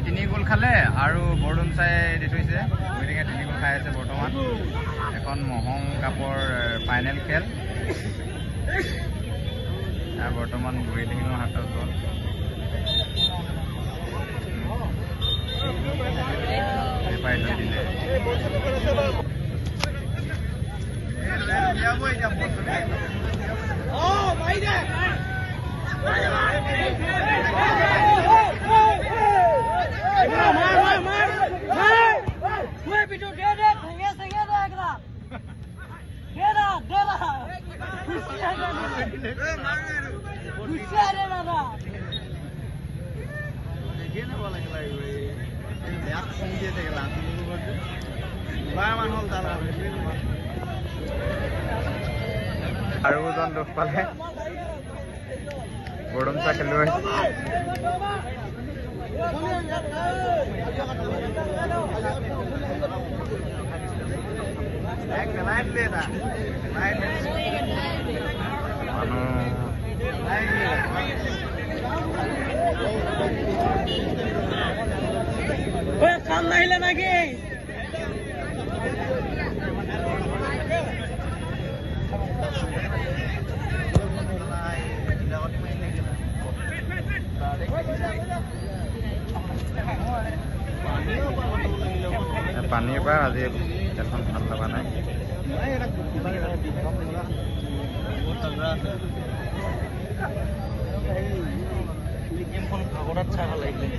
তিনি গোল খালে আৰু বৰডুমচাই দি থৈছে। বুইডিঙে 3 গোল খাই আছে বৰ্তমান। এখন মহং কাপৰ ফাইনেল খেল বৰ্তমান বুইডিঙৰ হাতত গ'ল। পাই লৈ দিলে আৰু এজন দুখ পালে বৰডুমচা খেলুৱৈ। কাম নাহিলে নাকি পানীৰ পৰা আজি খেলখন ভাল লগা নাই। ভাগৰত চাই ভাল লাগিলে।